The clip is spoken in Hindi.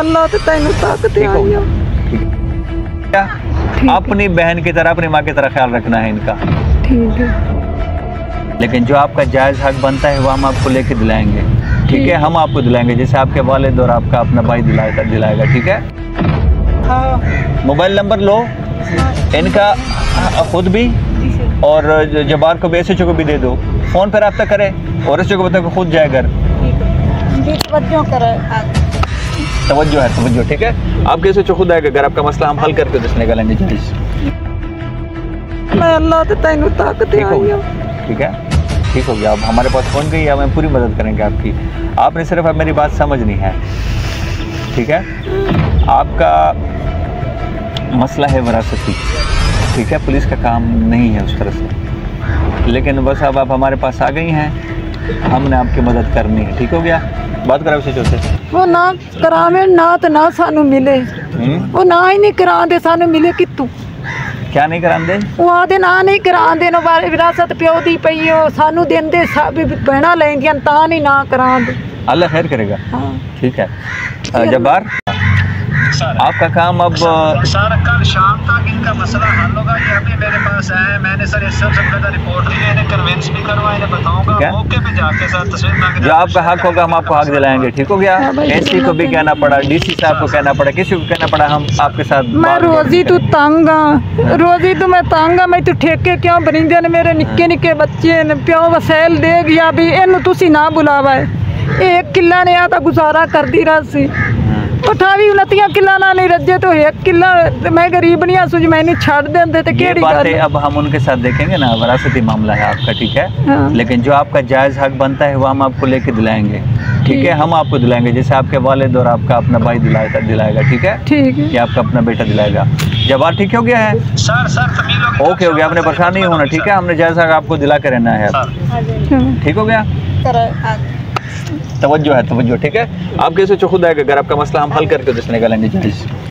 अल्लाह ते तैनू ताकत ठीक हो आई गया? है। ठीक है? अपनी बहन की तरह, अपनी माँ की तरह ख्याल रखना है इनका। ठीक है। लेकिन जो आपका जायज़ हक बनता है वो हम आपको लेके दिलाएंगे। ठीक है? हम आपको दिलाएंगे जैसे आपके वालिद और आपका अपना भाई दिलाएगा। ठीक है? हाँ। मोबाइल नंबर लो इनका खुद भी, और जबार को भी, एसएचओ को भी दे दो। फ़ोन पर रब्ता करें और एसएचओ को बताओ खुद जाए घर। तवज्जो है, तवज्जो। ठीक है? आपके एसएचओ खुद आएगा घर, आपका मसला हम हल करके दस निकालेंगे। मैं अल्लाह ते तैनू ताकत ठीक हो आई गया? है। ठीक है? ठीक हो गया। अब हमारे पास फ़ोन गई, अब हम पूरी मदद करेंगे आपकी। आपने सिर्फ अब मेरी बात समझनी है। ठीक है? आपका मसला है विरासती। ठीक है? पुलिस का काम नहीं है उस तरह से, लेकिन बस अब आप हमारे पास आ गई हैं, हमने आपकी मदद करनी है। ठीक हो गया? बात करा उसे से वो ना करावे ना तो ना सानू मिले, वो ना ही नहीं करांदे, सानू मिले कितों? क्या नहीं करांदे? वो आदे ना नहीं करांदे, नो विरासत प्यो दी पई हो, सानू देंदे सब बहना लेंदियां तां नहीं ना करांदे। अल्लाह खैर करेगा। हाँ। ठीक है? जब्बार, आपका काम अब सर कल शाम तक इनका मसला हल होगा। ये अभी मेरे पास है, मैंने सर इस सबसे पहले रिपोर्ट ली है, इन्हें कन्विंस भी करवा, इन्हें बताऊंगा मौके पे जाके सर तस्वीर जो आपका हक होगा हम आपको हक दिलाएंगे। ठीक हो गया? एसपी को भी कहना पड़ा, डीसी साहब को कहना पड़ा, किसी को कहना पड़ा, हम आपके साथ। मैं रोजी तू तंग हाँ, रोजी तू मैं तंग हाँ, मैं तू ठेके क्यों बनिंदे ने, मेरे निक्के निक्के बच्चे ने, प्यो वसैल दे गया भी इनू तुसी ना बुलावा है। 1 किला ने आता गुजारा कर दी रही 28-29 किला ना नहीं रजे, तो 1 किला मैं गरीब नहीं सुझ मैंने छाड़ देंदे ते केड़ी बात है। अब हम उनके साथ देखेंगे ना, विरासती मामला है आपका। ठीक है? हाँ। लेकिन जो आपका जायज़ हक बनता है वो हम आपको लेके दिलाएंगे। ठीक है? हम आपको दिलाएंगे जैसे आपके वालिद और आपका अपना भाई दिलाएगा। ठीक है? ठीक है। या आपका अपना बेटा दिलाएगा। जवाब ठीक हो गया है? सर ओके हो गया, आपने परेशान नहीं होना। ठीक है? हमने जायज़ हक आपको दिला के रहना है। ठीक हो गया? तवज्जो है, तवज्जो। ठीक है? आप कैसे खुद आएगा घर, आपका मसला हम हल करके दस निकालेंगे।